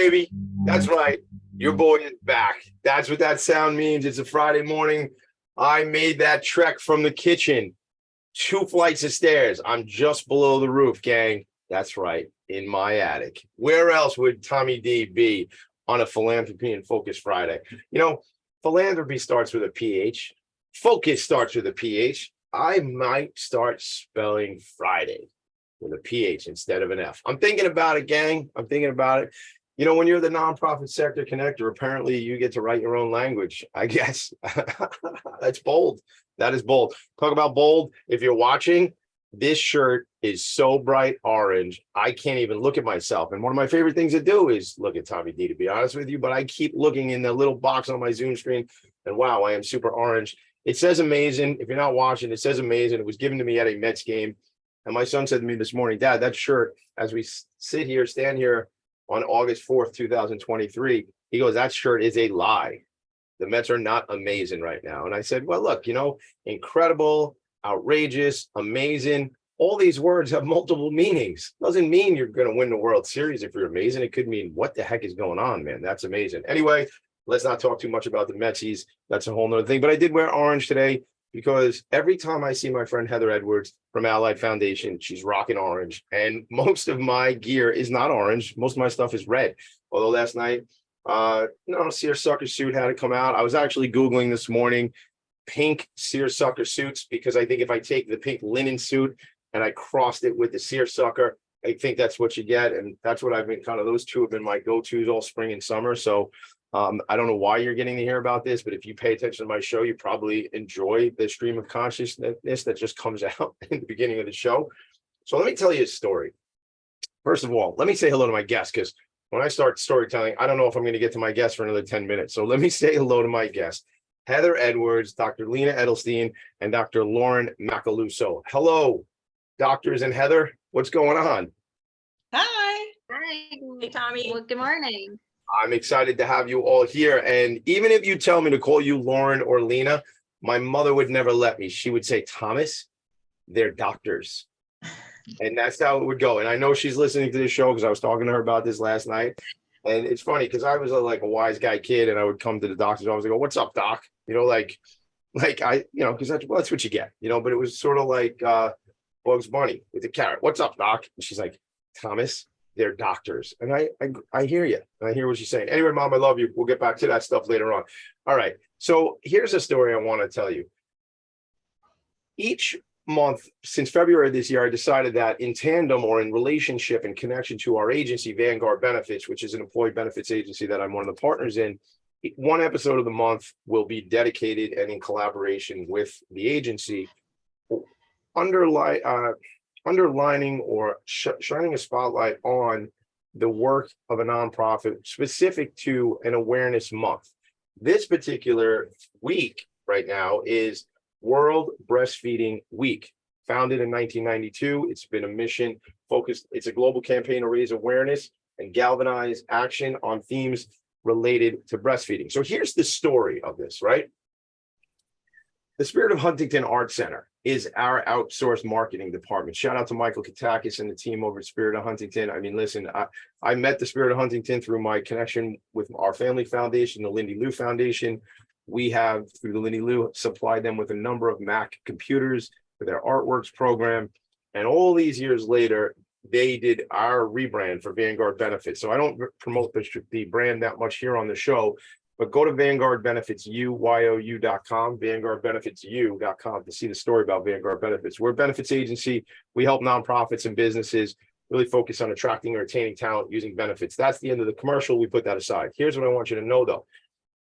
baby. That's right. Your boy is back. That's what that sound means. It's a Friday morning. I made that trek from the kitchen, 2 flights of stairs. I'm just below the roof, gang. That's right, in my attic. Where else would Tommy D be on a Philanthropy and Focus Friday? You know, philanthropy starts with a PH. Focus starts with a PH. I might start spelling Friday with a PH instead of an F. I'm thinking about it, gang. I'm thinking about it. You know, when you're the nonprofit sector connector, apparently you get to write your own language, I guess. That's bold. That is bold. Talk about bold. If you're watching, this shirt is so bright orange, I can't even look at myself. And one of my favorite things to do is look at Tommy D, to be honest with you, but I keep looking in the little box on my Zoom screen, and wow, I am super orange. It says amazing. If you're not watching, it says amazing. It was given to me at a Mets game. And my son said to me this morning, Dad, that shirt, as we stand here on August 4th, 2023, he goes, that shirt is a lie. The Mets are not amazing right now. And I said, well, look, you know, incredible, outrageous, amazing. All these words have multiple meanings. Doesn't mean you're going to win the World Series if you're amazing. It could mean, what the heck is going on, man? That's amazing. Anyway, let's not talk too much about the Metsies. That's a whole nother thing. But I did wear orange today because every time I see my friend Heather Edwards from Allied Foundation, she's rocking orange. And most of my gear is not orange. Most of my stuff is red. Although last night, seersucker suit had to come out. I was actually Googling this morning pink seersucker suits because I think if I take the pink linen suit and I crossed it with the seersucker, I think that's what you get. And that's what I've been those two have been my go-tos all spring and summer. So I don't know why you're getting to hear about this, but if you pay attention to my show, you probably enjoy the stream of consciousness that just comes out in the beginning of the show. So let me tell you a story. First of all, let me say hello to my guest, because when I start storytelling, I don't know if I'm going to get to my guest for another 10 minutes. So let me say hello to my guest, Heather Edwards, Dr. Lena Edelstein, and Dr. Lauren Macaluso. Hello, doctors and Heather. What's going on? Hi. Hi. Hey, Tommy. Well, good morning. I'm excited to have you all here. And even if you tell me to call you Lauren or Lena, my mother would never let me. She would say, Thomas, they're doctors. And that's how it would go. And I know she's listening to this show because I was talking to her about this last night. And it's funny because I was like a wise guy kid, and I would come to the doctor's office and go, what's up, doc? You know, because that's what you get, you know, but it was sort of like Bugs Bunny with the carrot. What's up, doc? And she's like, Thomas, they're doctors. And I hear you. And I hear what she's saying. Anyway, Mom, I love you. We'll get back to that stuff later on. All right. So here's a story I want to tell you. Each month since February of this year, I decided that in tandem or in relationship and connection to our agency, Vanguard Benefits, which is an employee benefits agency that I'm one of the partners in, one episode of the month will be dedicated and in collaboration with the agency, underlining or shining a spotlight on the work of a nonprofit specific to an awareness month. This particular week right now is World Breastfeeding Week. Founded in 1992, it's been a mission focused. It's a global campaign to raise awareness and galvanize action on themes related to breastfeeding. So here's the story of this, right? The Spirit of Huntington Art Center is our outsourced marketing department. Shout out to Michael Katakis and the team over at Spirit of Huntington. I mean, listen, I met the Spirit of Huntington through my connection with our family foundation, the Lindy Lou Foundation. We have, through the Lindy Lou, supplied them with a number of Mac computers for their artworks program. And all these years later, they did our rebrand for Vanguard Benefits. So I don't promote the brand that much here on the show, but go to VanguardBenefitsUYOU.com, VanguardBenefitsU.com to see the story about Vanguard Benefits. We're a benefits agency. We help nonprofits and businesses really focus on attracting and retaining talent using benefits. That's the end of the commercial. We put that aside. Here's what I want you to know, though.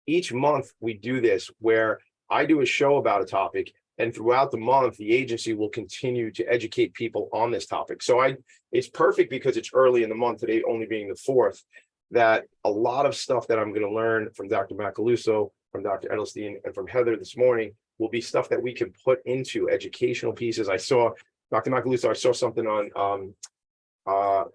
Each month we do this where I do a show about a topic, and throughout the month, the agency will continue to educate people on this topic. So it's perfect because it's early in the month, today only being the 4th, that a lot of stuff that I'm going to learn from Dr. Macaluso, from Dr. Edelstein, and from Heather this morning will be stuff that we can put into educational pieces. I saw, Dr. Macaluso, I saw something on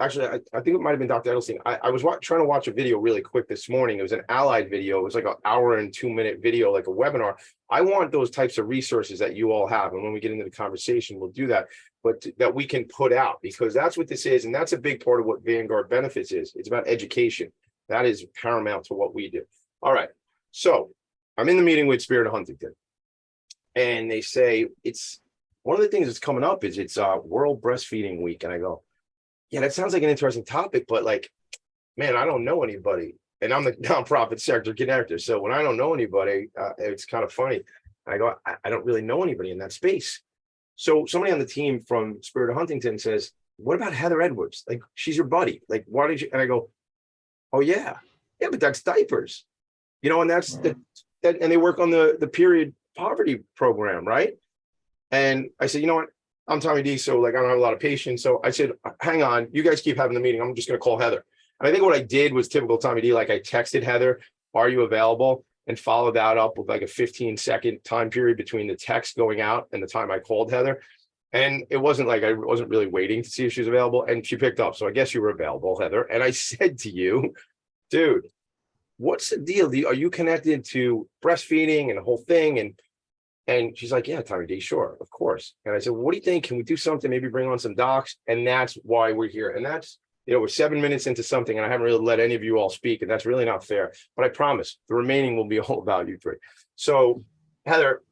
actually, I think it might have been Dr. Edelstein. I was trying to watch a video really quick this morning. It was an Allied video. It was like an hour and 2-minute video, like a webinar. I want those types of resources that you all have. And when we get into the conversation, we'll do that, but that we can put out, because that's what this is. And that's a big part of what Vanguard Benefits is. It's about education. That is paramount to what we do. All right. So I'm in the meeting with Spirit of Huntington, and they say it's one of the things that's coming up is it's World Breastfeeding Week. And I go, yeah, that sounds like an interesting topic, but like, man, I don't know anybody. And I'm the nonprofit sector connector. So when I don't know anybody, it's kind of funny. I go, I don't really know anybody in that space. So somebody on the team from Spirit of Huntington says, what about Heather Edwards? Like, she's your buddy. Like, why did you? And I go, oh, yeah, but that's diapers, and that's that, and they work on the period poverty program, right? And I said, you know what? I'm Tommy D, so like I don't have a lot of patience. So I said, hang on, you guys keep having the meeting. I'm just going to call Heather. And I think what I did was typical Tommy D. Like I texted Heather, are you available? And followed that up with like a 15-second time period between the text going out and the time I called Heather. And it wasn't like I wasn't really waiting to see if she was available. And she picked up. So I guess you were available, Heather. And I said to you, dude, what's the deal? Are you connected to breastfeeding and the whole thing? And she's like, yeah, Tommy D, sure, of course. And I said, well, what do you think? Can we do something? Maybe bring on some docs? And that's why we're here. And that's, we're 7 minutes into something, and I haven't really let any of you all speak, and that's really not fair. But I promise the remaining will be all about you three. So, Heather,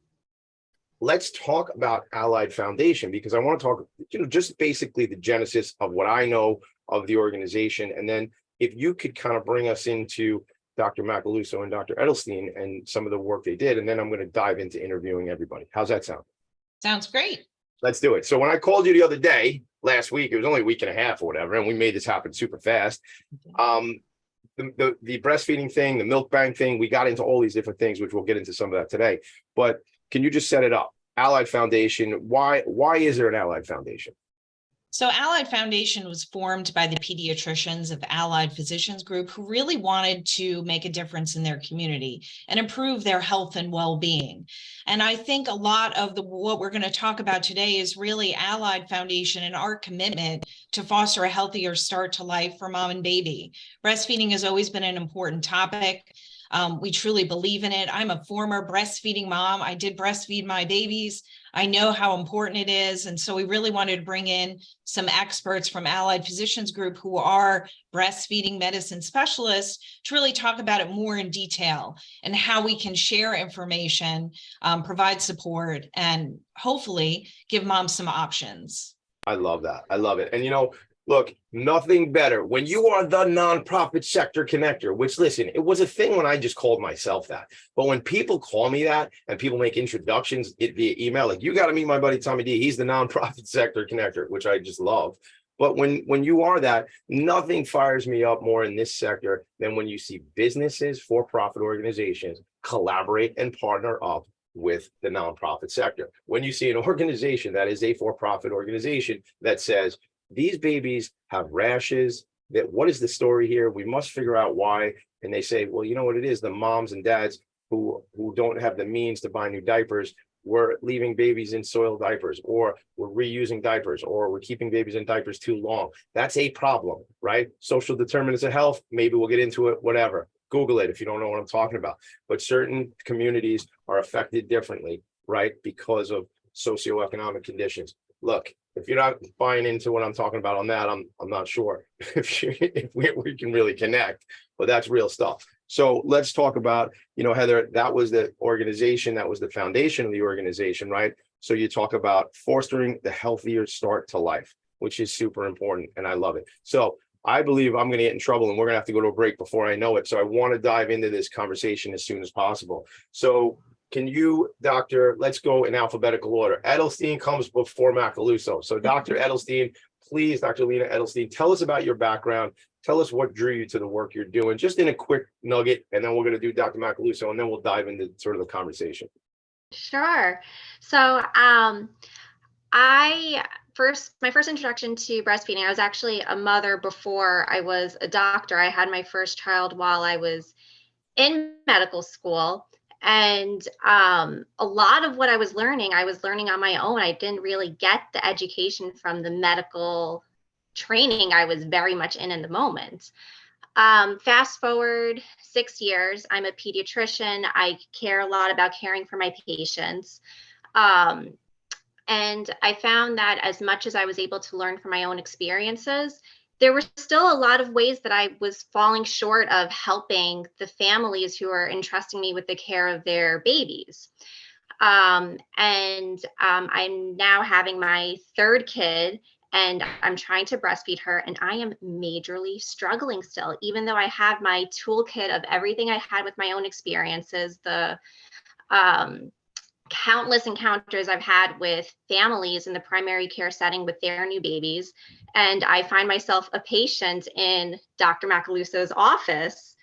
let's talk about Allied Foundation, because I want to talk, just basically the genesis of what I know of the organization. And then if you could kind of bring us into Dr. Macaluso and Dr. Edelstein and some of the work they did, and then I'm going to dive into interviewing everybody. How's that sound? Sounds great. Let's do it. So when I called you the other day, last week, it was only a week and a half or whatever, and we made this happen super fast. The breastfeeding thing, the milk bank thing, we got into all these different things, which we'll get into some of that today. But can you just set it up? Allied Foundation, why is there an Allied Foundation? So Allied Foundation was formed by the pediatricians of Allied Physicians Group who really wanted to make a difference in their community and improve their health and well-being. And I think a lot of what we're going to talk about today is really Allied Foundation and our commitment to foster a healthier start to life for mom and baby. Breastfeeding has always been an important topic. We truly believe in it. I'm a former breastfeeding mom. I did breastfeed my babies. I know how important it is. And so we really wanted to bring in some experts from Allied Physicians Group who are breastfeeding medicine specialists to really talk about it more in detail and how we can share information, provide support, and hopefully give moms some options. I love that. I love it. And look, nothing better when you are the nonprofit sector connector, which, listen, it was a thing when I just called myself that. But when people call me that and people make introductions via email, like, you got to meet my buddy Tommy D, he's the nonprofit sector connector, which I just love. But when you are that, nothing fires me up more in this sector than when you see businesses, for-profit organizations collaborate and partner up with the nonprofit sector. When you see an organization that is a for-profit organization that says, these babies have rashes, that what is the story here? We must figure out why. And they say, well, you know what it is? The moms and dads who don't have the means to buy new diapers, we're leaving babies in soiled diapers, or we're reusing diapers, or we're keeping babies in diapers too long. That's a problem, right? Social determinants of health, maybe we'll get into it, whatever. Google it if you don't know what I'm talking about. But certain communities are affected differently, right? Because of socioeconomic conditions. Look, if you're not buying into what I'm talking about on that, I'm not sure if we can really connect, but that's real stuff. So let's talk about, Heather, that was the organization, that was the foundation of the organization, right? So you talk about fostering the healthier start to life, which is super important, and I love it. So I believe I'm going to get in trouble, and we're going to have to go to a break before I know it. So I want to dive into this conversation as soon as possible. So can you, Doctor, let's go in alphabetical order. Edelstein comes before Macaluso. So Dr. Edelstein, please, Dr. Lena Edelstein, tell us about your background. Tell us what drew you to the work you're doing, just in a quick nugget, and then we're going to do Dr. Macaluso, and then we'll dive into sort of the conversation. Sure. So my first introduction to breastfeeding, I was actually a mother before I was a doctor. I had my first child while I was in medical school. And a lot of what I was learning on my own. I didn't really get the education from the medical training I was very much in the moment. Fast forward 6 years, I'm a pediatrician. I care a lot about caring for my patients. And I found that as much as I was able to learn from my own experiences, there were still a lot of ways that I was falling short of helping the families who are entrusting me with the care of their babies. I'm now having my third kid, and I'm trying to breastfeed her, and I am majorly struggling still, even though I have my toolkit of everything I had with my own experiences, the um, countless encounters I've had with families in the primary care setting with their new babies. And I find myself a patient in Dr. Macaluso's office,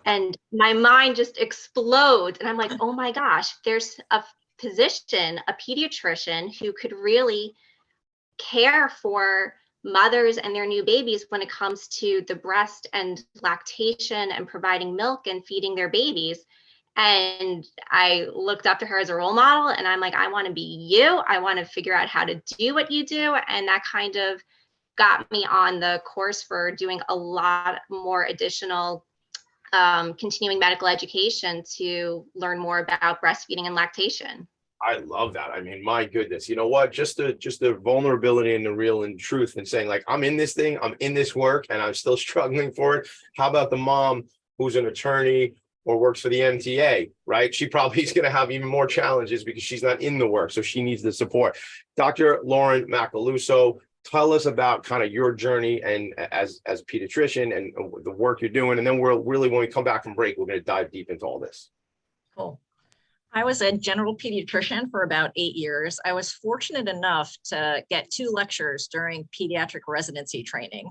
and my mind just explodes. And I'm like, oh my gosh, there's a physician, a pediatrician who could really care for mothers and their new babies when it comes to the breast and lactation and providing milk and feeding their babies. And I looked up to her as a role model, and I'm like, I want to be you. I want to figure out how to do what you do. And that kind of got me on the course for doing a lot more additional continuing medical education to learn more about breastfeeding and lactation. I love that. I mean, my goodness, you know what? Just the vulnerability and the real and truth and saying like, I'm in this thing, I'm in this work, and I'm still struggling for it. How about the mom who's an attorney or works for the MTA, right? She probably is going to have even more challenges because she's not in the work. So she needs the support. Dr. Lauren Macaluso, tell us about kind of your journey and as a pediatrician and the work you're doing. And then we'll really, when we come back from break, we're going to dive deep into all this. Cool. I was a general pediatrician for about 8 years. I was fortunate enough to get 2 lectures during pediatric residency training.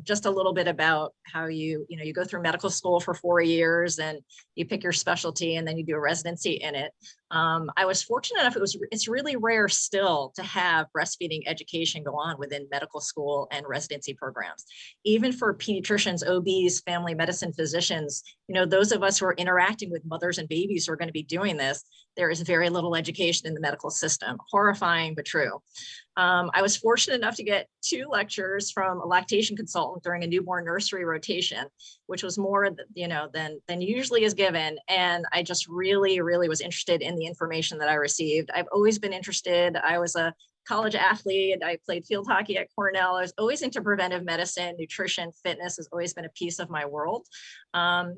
Just a little bit about how you go through medical school for 4 years and you pick your specialty and then you do a residency in it. I was fortunate enough, it's really rare still to have breastfeeding education go on within medical school and residency programs. Even for pediatricians, OBs, family medicine physicians, those of us who are interacting with mothers and babies who are going to be doing this, there is very little education in the medical system. Horrifying, but true. I was fortunate enough to get 2 lectures from a lactation consultant during a newborn nursery rotation, which was more, than usually is given. And I just really, really was interested in the information that I received. I've always been interested. I was a college athlete. I played field hockey at Cornell. I was always into preventive medicine, nutrition, fitness has always been a piece of my world.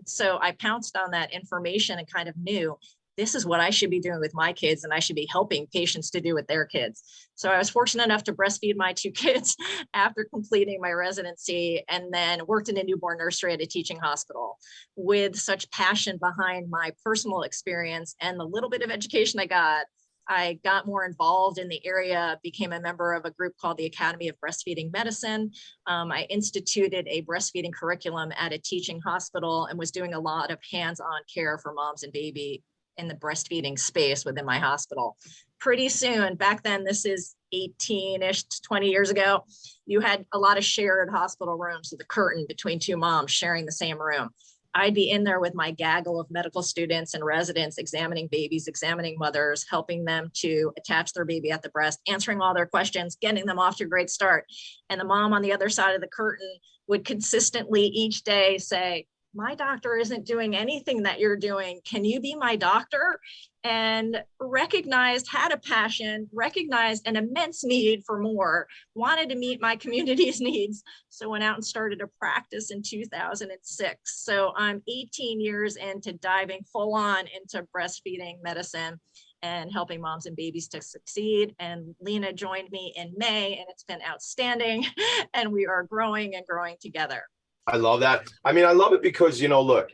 So I pounced on that information and kind of knew this is what I should be doing with my kids, and I should be helping patients to do with their kids. So I was fortunate enough to breastfeed my 2 kids after completing my residency, and then worked in a newborn nursery at a teaching hospital. With such passion behind my personal experience and the little bit of education I got more involved in the area, became a member of a group called the Academy of Breastfeeding Medicine. I instituted a breastfeeding curriculum at a teaching hospital and was doing a lot of hands-on care for moms and baby in the breastfeeding space within my hospital. Pretty soon, back then, this is 18-ish, 20 years ago, you had a lot of shared hospital rooms with a curtain between 2 moms sharing the same room. I'd be in there with my gaggle of medical students and residents, examining babies, examining mothers, helping them to attach their baby at the breast, answering all their questions, getting them off to a great start. And the mom on the other side of the curtain would consistently each day say, my doctor isn't doing anything that you're doing. Can you be my doctor? And recognized, had a passion, recognized an immense need for more, wanted to meet my community's needs. So went out and started a practice in 2006. So I'm 18 years into diving full on into breastfeeding medicine and helping moms and babies to succeed. And Lena joined me in May, and it's been outstanding. And we are growing and growing together. I love that. I mean, I love it because, look,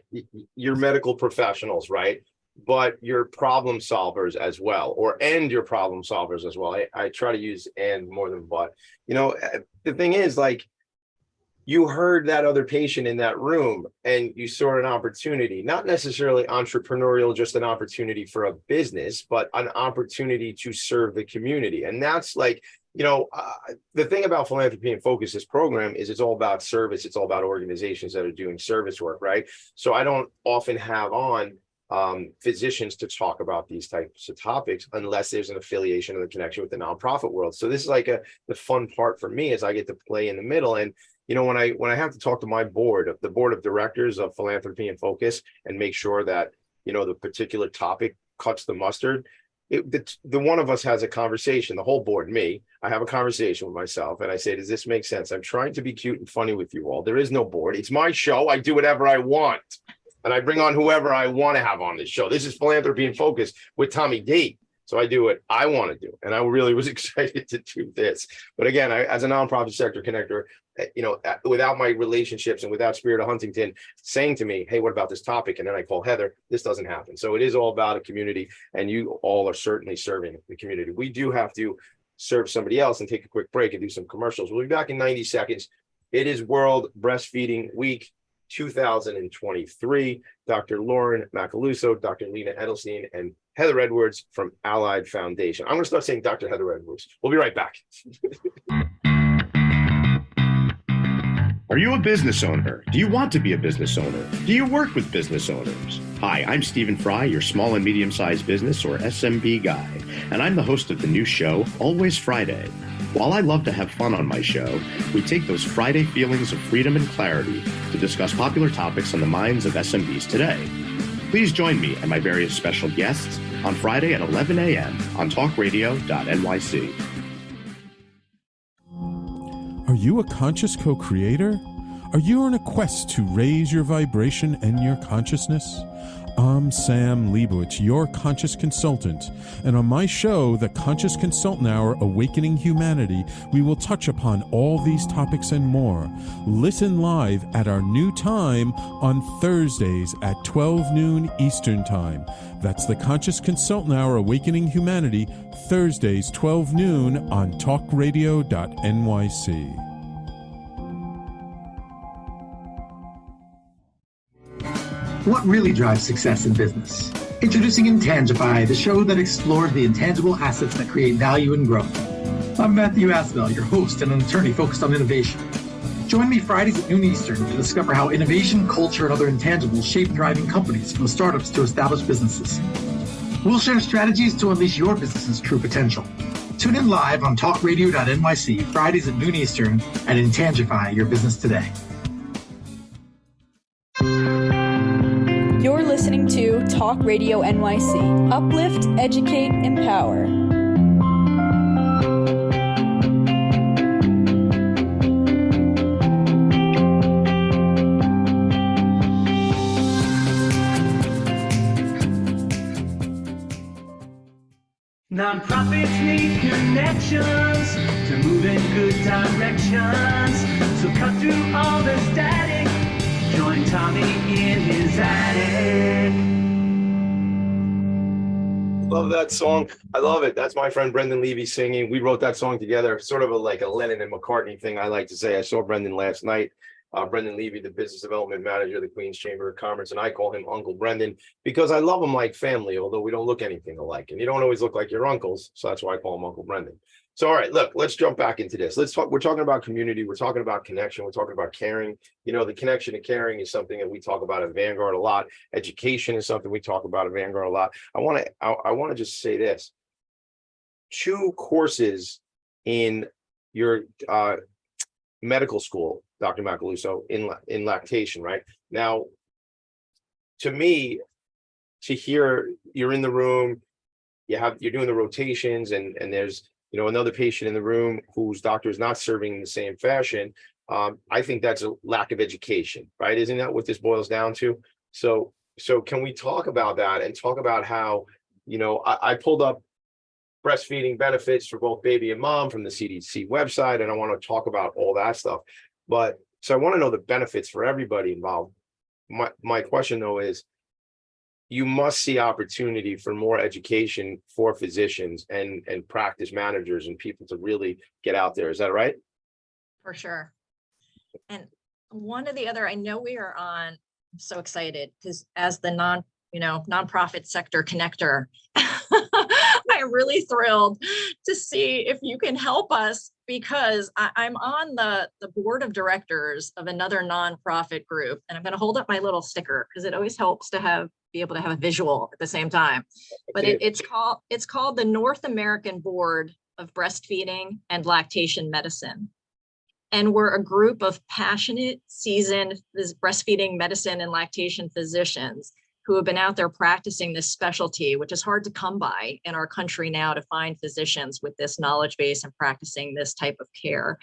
you're medical professionals, right? But you're problem solvers as well, and you're problem solvers as well. I try to use and more than but. The thing is, like, you heard that other patient in that room and you saw an opportunity, not necessarily entrepreneurial, just an opportunity for a business, but an opportunity to serve the community. And that's like, the thing about Philanthropy and Focus, this program, is it's all about service. It's all about organizations that are doing service work, right? So I don't often have on physicians to talk about these types of topics unless there's an affiliation or a connection with the nonprofit world. So this is like the fun part for me, is I get to play in the middle. And when I have to talk to my board of directors of Philanthropy and Focus and make sure that the particular topic cuts the mustard, the one of us has a conversation, the whole board, me, I have a conversation with myself and I say, does this make sense? I'm trying to be cute and funny with you all. There is no board. It's my show. I do whatever I want. And I bring on whoever I want to have on this show. This is Philanthropy and Focus with Tommy D. So I do what I want to do. And I really was excited to do this. But again, as a nonprofit sector connector, without my relationships and without Spirit of Huntington saying to me, hey, what about this topic? And then I call Heather, this doesn't happen. So it is all about a community, and you all are certainly serving the community. We do have to serve somebody else and take a quick break and do some commercials. We'll be back in 90 seconds. It is World Breastfeeding Week 2023. Dr. Lauren Macaluso, Dr. Lena Edelstein, and Heather Edwards from Allied Foundation. I'm going to start saying Dr. Heather Edwards. We'll be right back. Are you a business owner? Do you want to be a business owner? Do you work with business owners? Hi, I'm Stephen Fry, your small and medium-sized business or SMB guy, and I'm the host of the new show, Always Friday. While I love to have fun on my show, we take those Friday feelings of freedom and clarity to discuss popular topics on the minds of SMBs today. Please join me and my various special guests on Friday at 11 a.m. on talkradio.nyc. Are you a conscious co-creator? Are you on a quest to raise your vibration and your consciousness? I'm Sam Leibowitz, your conscious consultant, and on my show, The Conscious Consultant Hour, Awakening Humanity, we will touch upon all these topics and more. Listen live at our new time on Thursdays at 12 noon Eastern Time. That's The Conscious Consultant Hour, Awakening Humanity, Thursdays, 12 noon on talkradio.nyc. What really drives success in business? Introducing Intangify, the show that explores the intangible assets that create value and growth. I'm Matthew Asbell, your host and an attorney focused on innovation. Join me Fridays at noon Eastern to discover how innovation, culture, and other intangibles shape thriving companies from startups to established businesses. We'll share strategies to unleash your business's true potential. Tune in live on talkradio.nyc Fridays at noon Eastern and Intangify your business today. You're listening to Talk Radio NYC. Uplift, educate, empower. Nonprofits need connections to move in good directions. So cut through all the static. Join Tommy in his attic. Love that song. I love it. That's my friend Brendan Levy singing. We wrote that song together, sort of like a Lennon and McCartney thing, I like to say. I saw Brendan last night. Brendan Levy, the business development manager of the Queens Chamber of Commerce, and I call him Uncle Brendan because I love him like family, although we don't look anything alike. And you don't always look like your uncles, so that's why I call him Uncle Brendan. So, all right, look, let's jump back into this. Let's talk. We're talking about community. We're talking about connection. We're talking about caring. You know, the connection and caring is something that we talk about at Vanguard a lot. Education is something we talk about at Vanguard a lot. I want to just say this. 2 courses in your medical school, Dr. Macaluso, in lactation, right? Now, to me, to hear you're in the room, you're doing the rotations, and there's another patient in the room whose doctor is not serving in the same fashion. I think that's a lack of education, right? Isn't that what this boils down to? So can we talk about that and talk about how, I pulled up breastfeeding benefits for both baby and mom from the CDC website, and I want to talk about all that stuff. But so I want to know the benefits for everybody involved. My question though is, you must see opportunity for more education for physicians and practice managers and people to really get out there. Is that right? For sure. And one of the other, I know we are on, I'm so excited because as the nonprofit sector connector, I'm really thrilled to see if you can help us, because I'm on the board of directors of another nonprofit group, and I'm going to hold up my little sticker because it always helps to be able to have a visual at the same time. But it's called the North American Board of Breastfeeding and Lactation Medicine. And we're a group of passionate, seasoned breastfeeding medicine and lactation physicians who have been out there practicing this specialty, which is hard to come by in our country now, to find physicians with this knowledge base and practicing this type of care.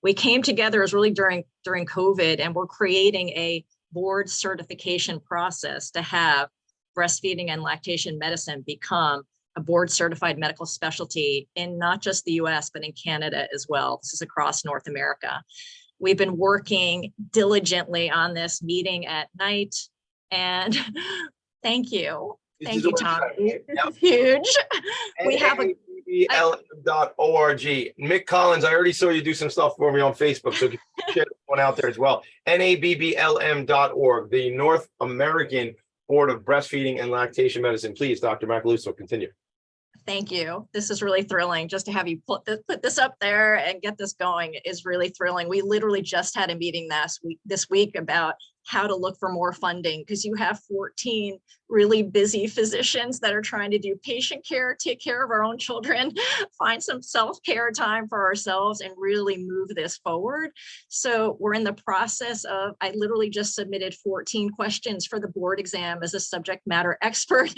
We came together as really during COVID, and we're creating a board certification process to have breastfeeding and lactation medicine become a board certified medical specialty in not just the US, but in Canada as well. This is across North America. We've been working diligently on this, meeting at night, and thank you. Thank you, Tom. It's huge. We have a NABBLM.org. Mick Collins, I already saw you do some stuff for me on Facebook, so share one out there as well. NABBLM.org, the North American Board of Breastfeeding and Lactation Medicine. Please, Dr. Macaluso, continue. Thank you. This is really thrilling. Just to have you put this up there and get this going is really thrilling. We literally just had a meeting this week about how to look for more funding, because you have 14 really busy physicians that are trying to do patient care, take care of our own children, find some self-care time for ourselves, and really move this forward. So we're in the process of, I literally just submitted 14 questions for the board exam as a subject matter expert.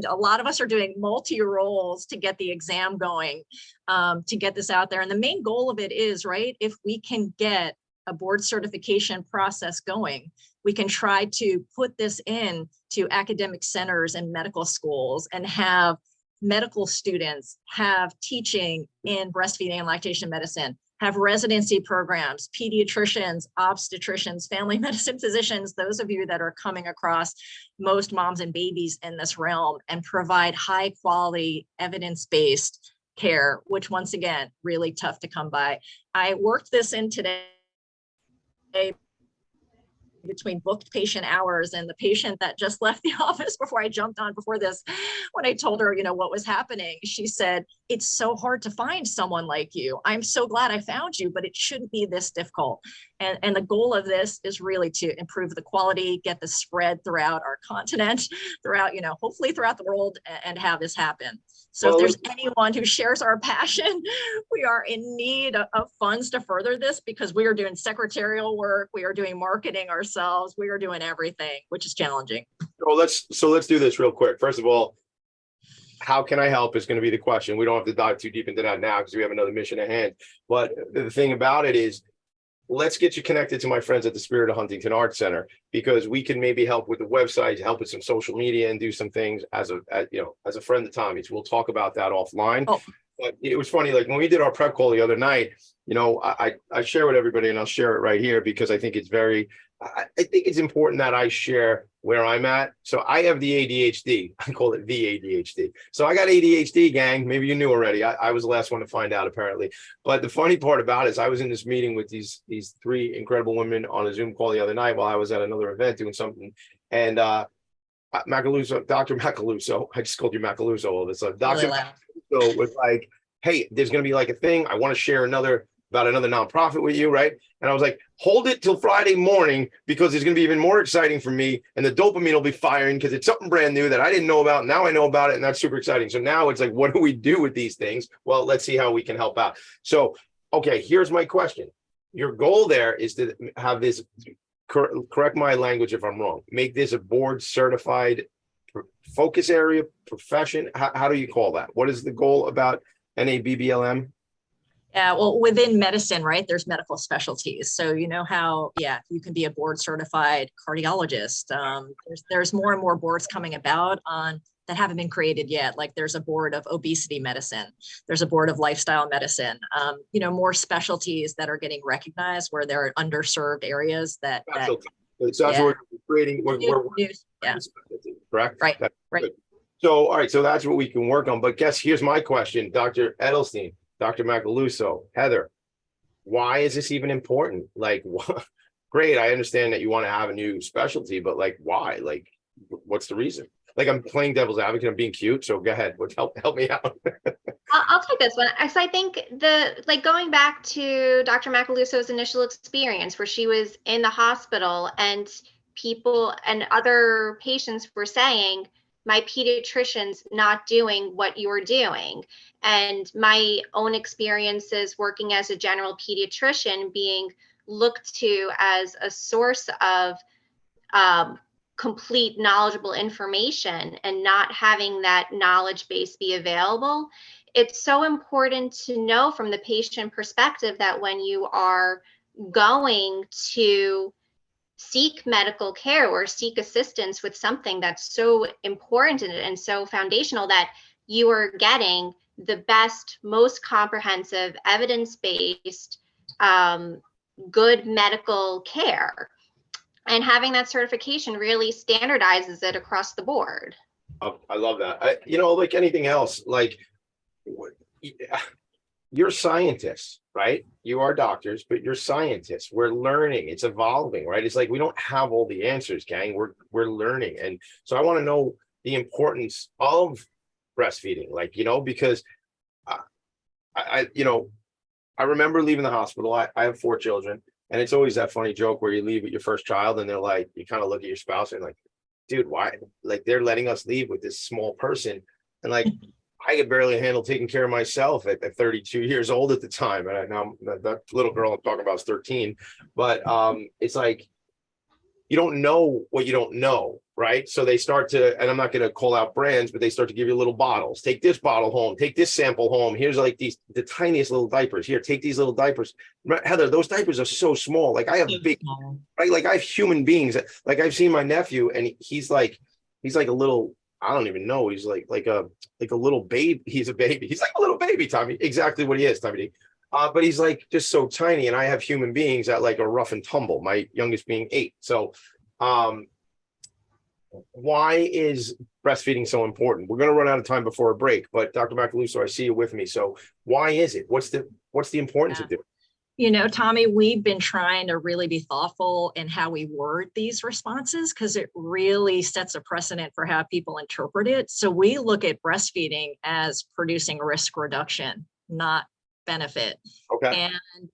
A lot of us are doing multi-roles to get the exam going, to get this out there. And the main goal of it is, right, if we can get a board certification process going, we can try to put this in to academic centers and medical schools and have medical students have teaching in breastfeeding and lactation medicine, have residency programs, pediatricians, obstetricians, family medicine physicians, those of you that are coming across most moms and babies in this realm, and provide high quality evidence-based care, which once again, really tough to come by. I worked this in today between booked patient hours and the patient that just left the office before I jumped on before this. When I told her, what was happening, she said, "It's so hard to find someone like you. I'm so glad I found you, but it shouldn't be this difficult." And the goal of this is really to improve the quality, get the spread throughout our continent, throughout, hopefully throughout the world, and have this happen. So if there's anyone who shares our passion, we are in need of funds to further this, because we are doing secretarial work, we are doing marketing ourselves, we are doing everything, which is challenging. So let's do this real quick. First of all, how can I help is going to be the question. We don't have to dive too deep into that now because we have another mission at hand. But the thing about it is, let's get you connected to my friends at the Spirit of Huntington Arts Center, because we can maybe help with the website, help with some social media, and do some things as a friend of Tommy's. We'll talk about that offline. Oh. But it was funny, like when we did our prep call the other night, I share with everybody, and I'll share it right here because I think it's important that I share where I'm at. So I have the ADHD. I call it the ADHD. So I got ADHD, gang. Maybe you knew already. I was the last one to find out, apparently. But the funny part about it is I was in this meeting with these three incredible women on a Zoom call the other night while I was at another event doing something. And Dr. Macaluso, I just called you Macaluso all of a sudden. Dr. Macaluso was like, "Hey, there's going to be like a thing. I want to share about another nonprofit with you," right? And I was like, "Hold it till Friday morning, because it's going to be even more exciting for me, and the dopamine will be firing because it's something brand new that I didn't know about. Now I know about it, and that's super exciting." So now it's like, what do we do with these things? Well, let's see how we can help out. So, okay, here's my question. Your goal there is to have this, correct my language if I'm wrong, make this a board certified focus area profession. How do you call that? What is the goal about NABBLM? Yeah, well, within medicine, right, there's medical specialties. So you know how, you can be a board certified cardiologist. There's more and more boards coming about that haven't been created yet. Like there's a board of obesity medicine. There's a board of lifestyle medicine. More specialties that are getting recognized where there are underserved areas that So that's what we're creating. Correct? Right. Good. So, all right. So that's what we can work on. But here's my question, Dr. Edelstein, Dr. Macaluso, Heather, why is this even important? Like, great. I understand that you want to have a new specialty, but like, why? Like, what's the reason? Like, I'm playing devil's advocate. I'm being cute. So go ahead. Help me out. I'll take this one. So I think going back to Dr. Macaluso's initial experience where she was in the hospital and people and other patients were saying, "My pediatrician's not doing what you're doing." And my own experiences working as a general pediatrician being looked to as a source of complete knowledgeable information and not having that knowledge base be available. It's so important to know from the patient perspective that when you are going to seek medical care or seek assistance with something that's so important and so foundational, that you are getting the best, most comprehensive, evidence-based, good medical care. And having that certification really standardizes it across the board. I love that. Like anything else, like you're scientists, right? You are doctors, but you're scientists. We're learning. It's evolving, right? It's like we don't have all the answers, gang. We're learning. And so I want to know the importance of breastfeeding, like, because I remember leaving the hospital. I have 4 children, and it's always that funny joke where you leave with your first child and they're like, you kind of look at your spouse and like, dude, why? Like, they're letting us leave with this small person. And like, I could barely handle taking care of myself at 32 years old at the time. And now that little girl I'm talking about is 13. But it's like, you don't know what you don't know, right? So they start to, and I'm not going to call out brands, but they start to give you little bottles. Take this bottle home. Take this sample home. Here's like the tiniest little diapers. Here, take these little diapers. Heather, those diapers are so small. Like I have big, right? Like I have human beings. Like I've seen my nephew, and he's like a little, I don't even know. He's like a little baby. He's a baby. He's like a little baby, Tommy. Exactly what he is, Tommy D. But he's like just so tiny, and I have human beings that like are rough and tumble. My youngest being 8. So, why is breastfeeding so important? We're going to run out of time before a break, but Dr. Macaluso, I see you with me. So, why is it? What's the importance of it? Tommy, we've been trying to really be thoughtful in how we word these responses, because it really sets a precedent for how people interpret it. So we look at breastfeeding as producing risk reduction, not benefit. Okay. And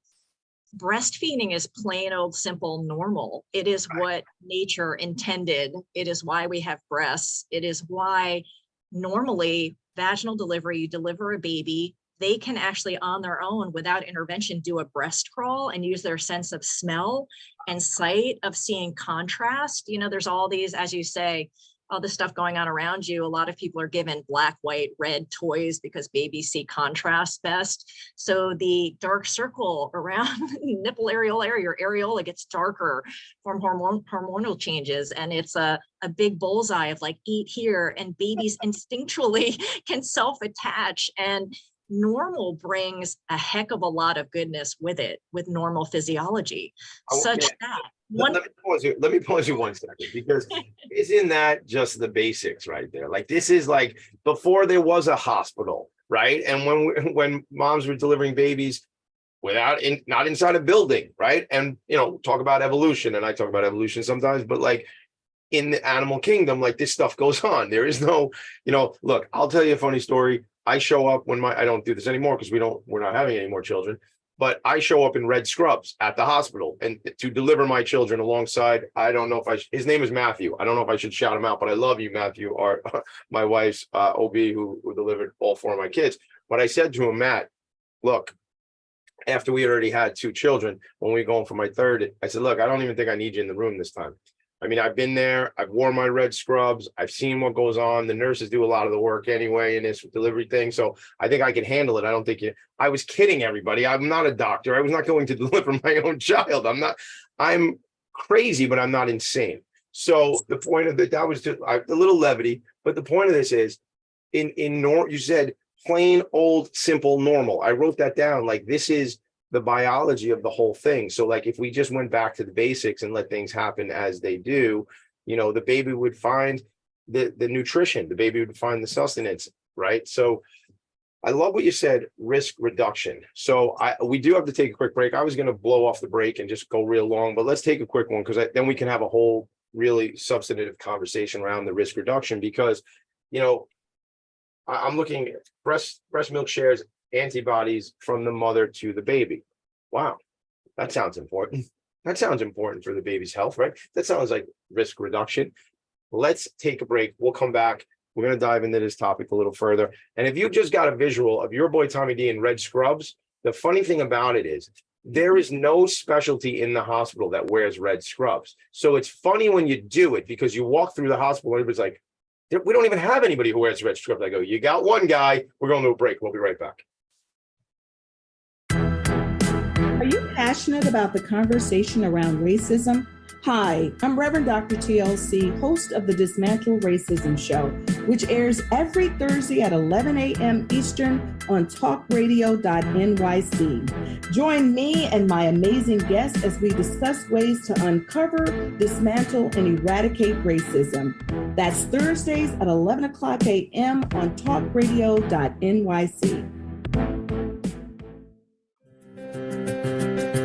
breastfeeding is plain old simple normal. It is what nature intended. It is why we have breasts. It is why normally vaginal delivery, you deliver a baby, they can actually on their own without intervention do a breast crawl and use their sense of smell and sight of seeing contrast. There's all these, as you say, all this stuff going on around you. A lot of people are given black, white, red toys because babies see contrast best. So the dark circle around nipple areola area, your areola gets darker from hormonal changes. And it's a big bullseye of like, eat here. And babies instinctually can self-attach, and normal brings a heck of a lot of goodness with it, with normal physiology, such that. Let me pause you 1 second, because isn't that just the basics right there? Like, this is like before there was a hospital, right? And when moms were delivering babies not inside a building, right? And talk about evolution, and I talk about evolution sometimes, but like in the animal kingdom, like this stuff goes on. There is no, look, I'll tell you a funny story. I show up when I don't do this anymore because we're not having any more children, but I show up in red scrubs at the hospital and to deliver my children alongside, I don't know if his name is Matthew. I don't know if I should shout him out, but I love you, Matthew, or my wife's OB who delivered all 4 of my kids. But I said to him, Matt, look, after we already had 2 children, when we were going for my 3rd, I said, look, I don't even think I need you in the room this time. I mean, I've been there, I've worn my red scrubs, I've seen what goes on. The nurses do a lot of the work anyway in this delivery thing. So I think I can handle it. I don't think I was kidding everybody. I'm not a doctor. I was not going to deliver my own child. I'm crazy, but I'm not insane. So the point of that was just a little levity, but the point of this is you said plain old simple normal. I wrote that down. Like, this is the biology of the whole thing. So like, if we just went back to the basics and let things happen as they do, the baby would find the nutrition, the baby would find the sustenance, right? So I love what you said, risk reduction. So we do have to take a quick break. I was going to blow off the break and just go real long, but let's take a quick one, because then we can have a whole really substantive conversation around the risk reduction, because, I'm looking at breast milk shares antibodies from the mother to the baby. Wow, that sounds important. That sounds important for the baby's health, right? That sounds like risk reduction. Let's take a break. We'll come back. We're going to dive into this topic a little further. And if you just got a visual of your boy Tommy D in red scrubs, the funny thing about it is There is no specialty in the hospital that wears red scrubs. So it's funny when you do it because you walk through the hospital and everybody's like, we don't even have anybody who wears red scrubs. I go, you got one guy. We're going to a break. We'll be right back. Are you passionate about the conversation around racism? Hi, I'm Reverend Dr. TLC, host of the Dismantle Racism Show, which airs every Thursday at 11 a.m. Eastern on talkradio.nyc. Join me and my amazing guests as we discuss ways to uncover, dismantle, and eradicate racism. That's Thursdays at 11 o'clock a.m. on talkradio.nyc.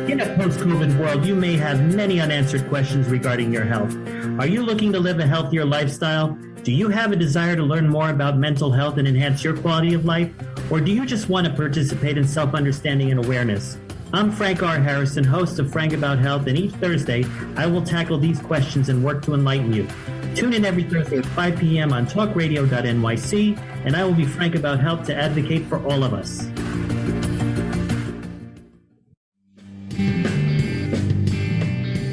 In a post-COVID world, you may have many unanswered questions regarding your health. Are you looking to live a healthier lifestyle? Do you have a desire to learn more about mental health and enhance your quality of life? Or do you just want to participate in self-understanding and awareness? I'm Frank R. Harrison, host of Frank About Health, and each Thursday, I will tackle these questions and work to enlighten you. Tune in every Thursday at 5 p.m. on talkradio.nyc, and I will be frank about health to advocate for all of us.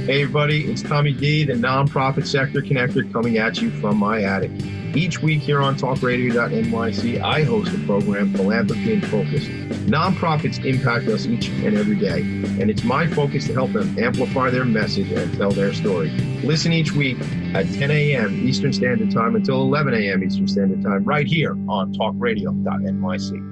Hey everybody, it's Tommy D, the nonprofit sector connector, coming at you from my attic. Each week here on talkradio.nyc, I host the program Philanthropy and Phocus. Nonprofits impact us each and every day, and it's my focus to help them amplify their message and tell their story. Listen each week at 10 a.m. Eastern Standard Time until 11 a.m. Eastern Standard Time, right here on talkradio.nyc.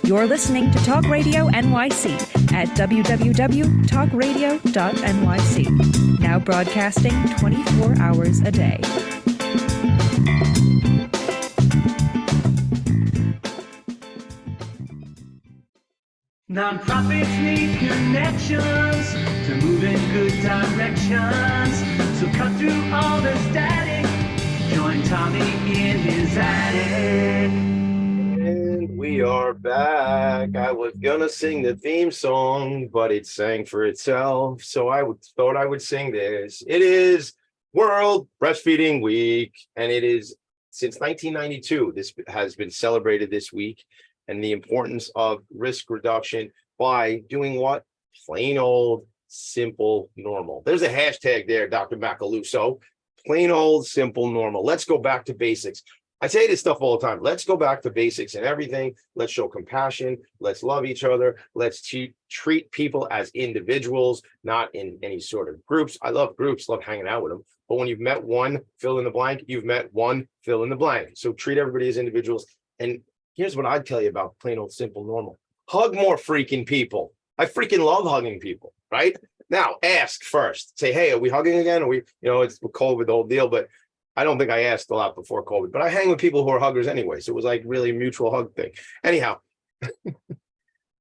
You're listening to Talk Radio NYC at www.talkradio.nyc. Now broadcasting 24 hours a day. Nonprofits need connections to move in good directions. So cut through all the static. Join Tommy in his attic. And we are back. I was gonna sing the theme song, but it sang for itself. So thought I would sing this. It is World Breastfeeding Week, and it is since 1992. This has been celebrated this week, and the importance of risk reduction by doing what? Plain old, simple, normal. There's a hashtag there, Dr. Macaluso. Plain old, simple, normal. Let's go back to basics. I say this stuff all the time. Let's go back to basics and everything. Let's show compassion. Let's love each other. Let's treat people as individuals, not in any sort of groups. I love groups, love hanging out with them. But when you've met one, fill in the blank, you've met one, fill in the blank. So treat everybody as individuals. And here's what I'd tell you about plain old simple normal. Hug more freaking people. I freaking love hugging people, right? Now, ask first. Say, hey, are we hugging again? Are we, it's COVID, the whole deal, but I don't think I asked a lot before COVID, but I hang with people who are huggers anyway. So it was like really a mutual hug thing. Anyhow,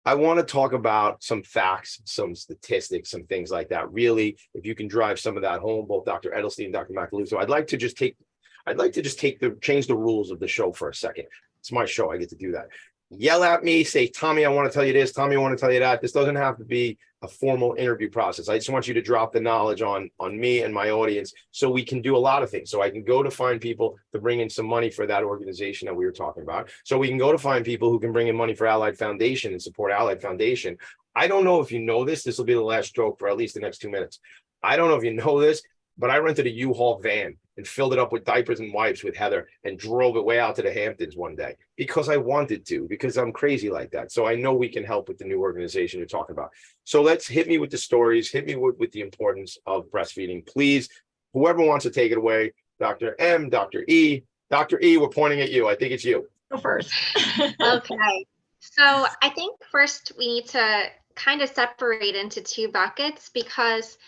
I want to talk about some facts, some statistics, some things like that. Really, if you can drive some of that home, both Dr. Edelstein and Dr. Macaluso, I'd like to just change the rules of the show for a second. It's my show. I get to do that. Yell at me, say, Tommy, I want to tell you this. Tommy, I want to tell you that. This doesn't have to be a formal interview process. I just want you to drop the knowledge on me and my audience so we can do a lot of things. So I can go to find people to bring in some money for that organization that we were talking about. So we can go to find people who can bring in money for Allied Foundation and support Allied Foundation. I don't know if you know this. This will be the last joke for at least the next 2 minutes. I don't know if you know this, but I rented a U-Haul van and filled it up with diapers and wipes with Heather and drove it way out to the Hamptons one day because I wanted to, because I'm crazy like that. So I know we can help with the new organization you're talking about. So let's hit me with the stories, hit me with the importance of breastfeeding. Please, whoever wants to take it away, Dr. M, Dr. E. Dr. E, we're pointing at you. I think it's you. Go first. Okay. So I think first we need to kind of separate into two buckets because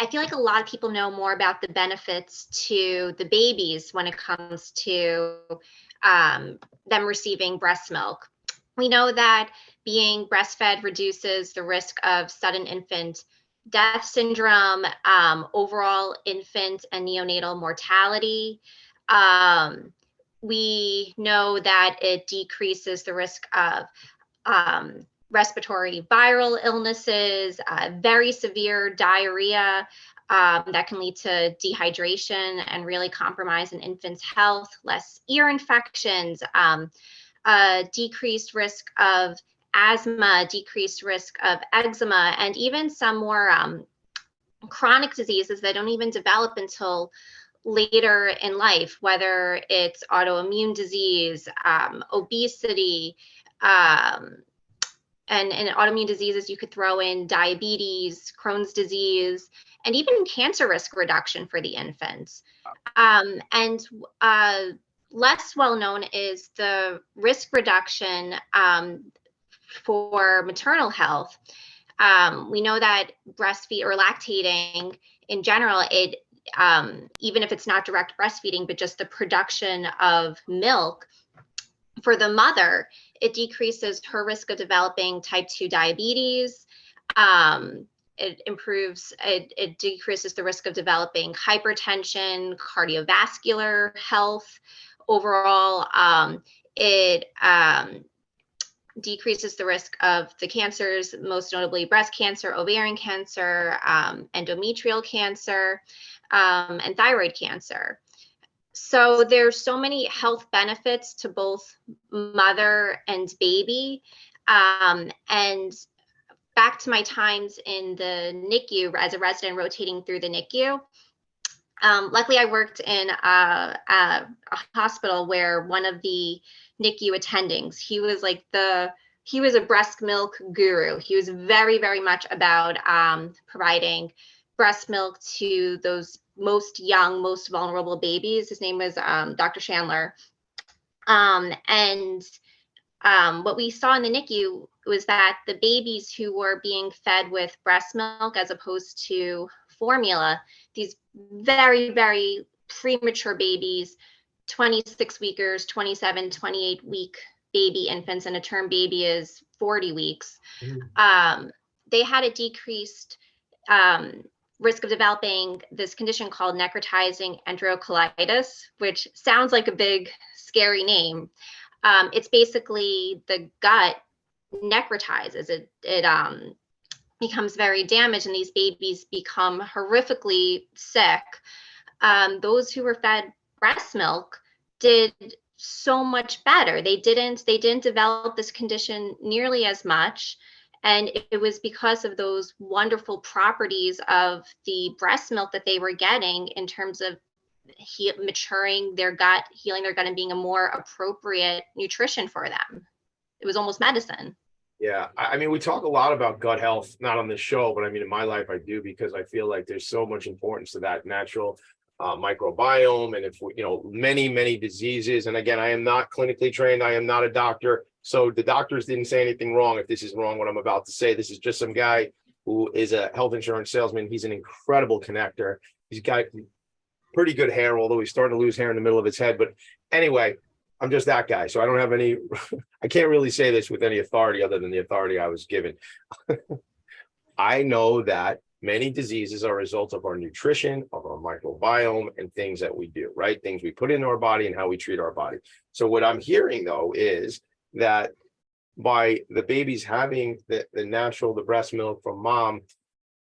I feel like a lot of people know more about the benefits to the babies when it comes to them receiving breast milk. We know that being breastfed reduces the risk of sudden infant death syndrome, overall infant and neonatal mortality. We know that it decreases the risk of respiratory viral illnesses, very severe diarrhea that can lead to dehydration and really compromise an infant's health, less ear infections, decreased risk of asthma, decreased risk of eczema, and even some more chronic diseases that don't even develop until later in life, whether it's autoimmune disease, obesity, and autoimmune diseases, you could throw in diabetes, Crohn's disease, and even cancer risk reduction for the infants. Less well known is the risk reduction for maternal health. We know that breastfeed or lactating in general, it even if it's not direct breastfeeding, but just the production of milk for the mother, it decreases her risk of developing type 2 diabetes. It decreases the risk of developing hypertension, cardiovascular health. Overall, it decreases the risk of the cancers, most notably breast cancer, ovarian cancer, endometrial cancer, and thyroid cancer. So there's so many health benefits to both mother and baby. And back to my times in the NICU as a resident rotating through the NICU. Luckily, I worked in a hospital where one of the NICU attendings, he was a breast milk guru. He was very, very much about providing breast milk to those most young, most vulnerable babies. His name was Dr. Chandler. What we saw in the NICU was that the babies who were being fed with breast milk as opposed to formula, these very, very premature babies, 26-weekers, 27, 28-week baby infants, and a term baby is 40 weeks. They had a decreased risk of developing this condition called necrotizing enterocolitis, which sounds like a big, scary name. It's basically the gut necrotizes. It becomes very damaged, and these babies become horrifically sick. Those who were fed breast milk did so much better. They didn't develop this condition nearly as much. And it was because of those wonderful properties of the breast milk that they were getting in terms of maturing their gut, healing their gut, and being a more appropriate nutrition for them. It was almost medicine. Yeah, I mean, we talk a lot about gut health, not on this show, but I mean, in my life, I do, because I feel like there's so much importance to that natural microbiome, and if many diseases. And again, I am not clinically trained. I am not a doctor. So the doctors didn't say anything wrong. If this is wrong, what I'm about to say, this is just some guy who is a health insurance salesman. He's an incredible connector. He's got pretty good hair, although he's starting to lose hair in the middle of his head. But anyway, I'm just that guy. So I don't have any, I can't really say this with any authority other than the authority I was given. I know that many diseases are a result of our nutrition, of our microbiome, and things that we do, right? Things we put into our body and how we treat our body. So what I'm hearing, though, is that by the babies having the breast milk from mom,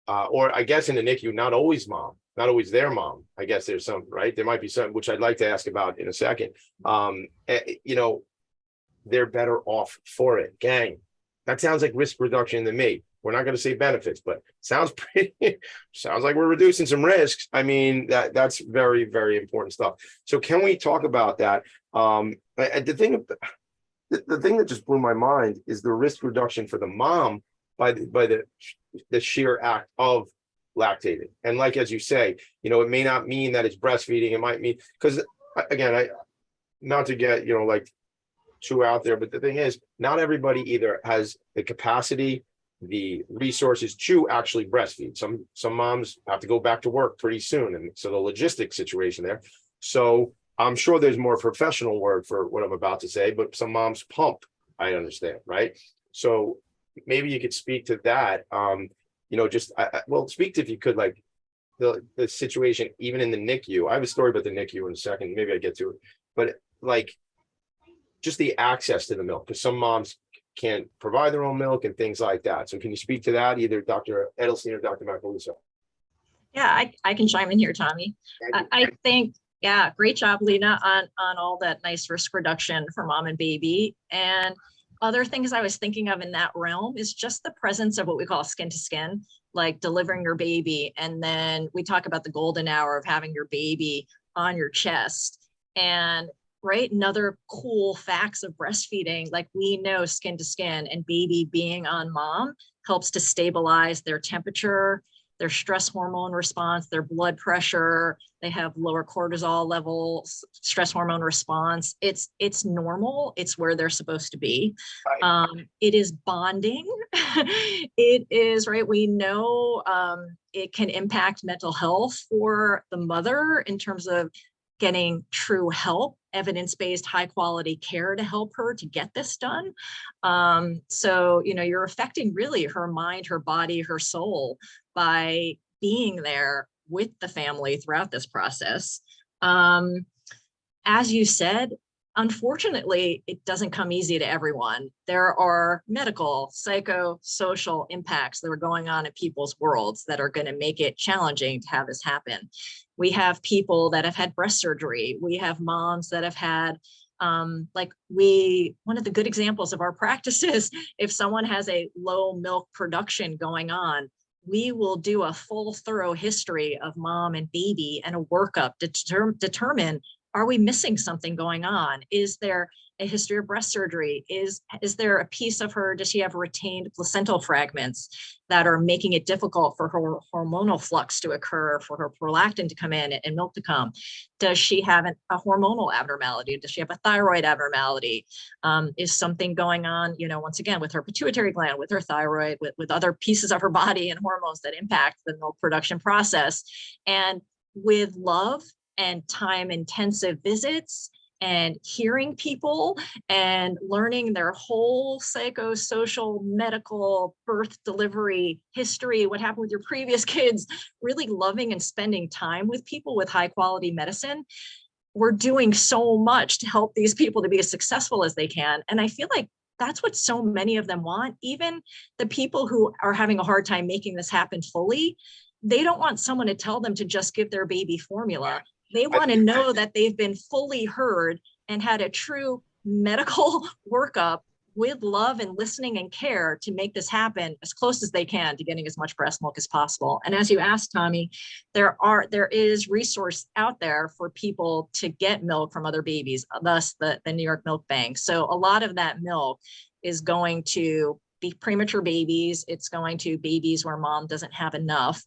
or I guess in the NICU, not always mom, not always their mom. I guess there's some, right? There might be some, which I'd like to ask about in a second. They're better off for it. Gang, that sounds like risk reduction to me. We're not going to say benefits, but sounds like we're reducing some risks. I mean, that's very, very important stuff. So can we talk about that? The thing that just blew my mind is the risk reduction for the mom by the sheer act of lactating. And like, as you say, it may not mean that it's breastfeeding. It might mean, because again, not to get, like too out there, but the thing is, not everybody either has the capacity, the resources to actually breastfeed. Some moms have to go back to work pretty soon. And so the logistics situation there. So I'm sure there's more professional word for what I'm about to say, but some moms pump, I understand, right? So maybe you could speak to that. Speak to, if you could, like the situation, even in the NICU. I have a story about the NICU in a second. Maybe I get to it, but like just the access to the milk, because some moms can't provide their own milk and things like that. So can you speak to that, either Dr. Edelstein or Dr. Macaluso? Yeah, I can chime in here, Tommy. I think, yeah, great job, Lena, on all that nice risk reduction for mom and baby. And Other things I was thinking of in that realm is just the presence of what we call skin to skin, like delivering your baby. And then we talk about the golden hour of having your baby on your chest. And right, another cool facts of breastfeeding, like we know skin to skin and baby being on mom helps to stabilize their temperature, their stress hormone response, their blood pressure. They have lower cortisol levels, stress hormone response. It's normal. It's where they're supposed to be. It is bonding. It is, right, we know it can impact mental health for the mother in terms of getting true help, evidence-based, high-quality care to help her to get this done. So, you're affecting really her mind, her body, her soul by being there with the family throughout this process. As you said, unfortunately, it doesn't come easy to everyone. There are medical, psychosocial impacts that are going on in people's worlds that are going to make it challenging to have this happen. We have people that have had breast surgery. We have moms that have had, one of the good examples of our practices, if someone has a low milk production going on, we will do a full, thorough history of mom and baby and a workup to determine, are we missing something going on? Is there a history of breast surgery? Is there a piece of her, does she have retained placental fragments that are making it difficult for her hormonal flux to occur, for her prolactin to come in and milk to come? Does she have a hormonal abnormality? Does she have a thyroid abnormality? Is something going on, once again, with her pituitary gland, with her thyroid, with other pieces of her body and hormones that impact the milk production process? And with love and time intensive visits and hearing people and learning their whole psychosocial, medical, birth, delivery history, what happened with your previous kids, really loving and spending time with people with high quality medicine. We're doing so much to help these people to be as successful as they can. And I feel like that's what so many of them want. Even the people who are having a hard time making this happen fully, they don't want someone to tell them to just give their baby formula. They want to know that they've been fully heard and had a true medical workup with love and listening and care to make this happen as close as they can to getting as much breast milk as possible. And as you asked, Tommy, there is resource out there for people to get milk from other babies, thus the New York Milk Bank. So a lot of that milk is going to be premature babies. It's going to babies where mom doesn't have enough.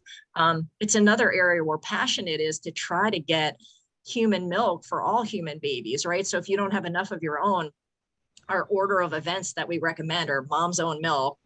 It's another area where passionate is to try to get human milk for all human babies, right? So if you don't have enough of your own, our order of events that we recommend are mom's own milk,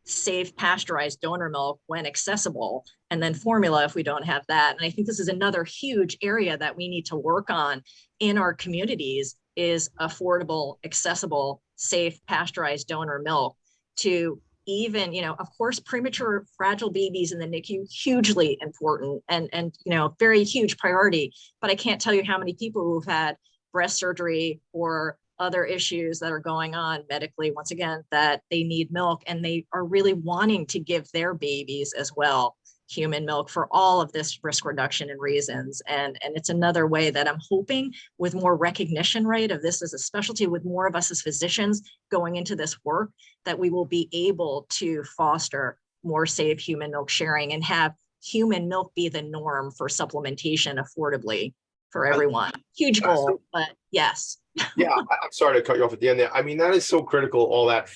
safe pasteurized donor milk when accessible, and then formula if we don't have that. And I think this is another huge area that we need to work on in our communities is affordable, accessible, safe pasteurized donor milk to even, of course, premature fragile babies in the NICU, hugely important and very huge priority. But I can't tell you how many people who've had breast surgery or other issues that are going on medically, once again, that they need milk and they are really wanting to give their babies as well human milk for all of this risk reduction and reasons. And it's another way that I'm hoping with more recognition, right, of this as a specialty, with more of us as physicians going into this work, that we will be able to foster more safe human milk sharing and have human milk be the norm for supplementation affordably for everyone. Huge goal, but yes. Yeah, I'm sorry to cut you off at the end there. I mean, that is so critical, all that,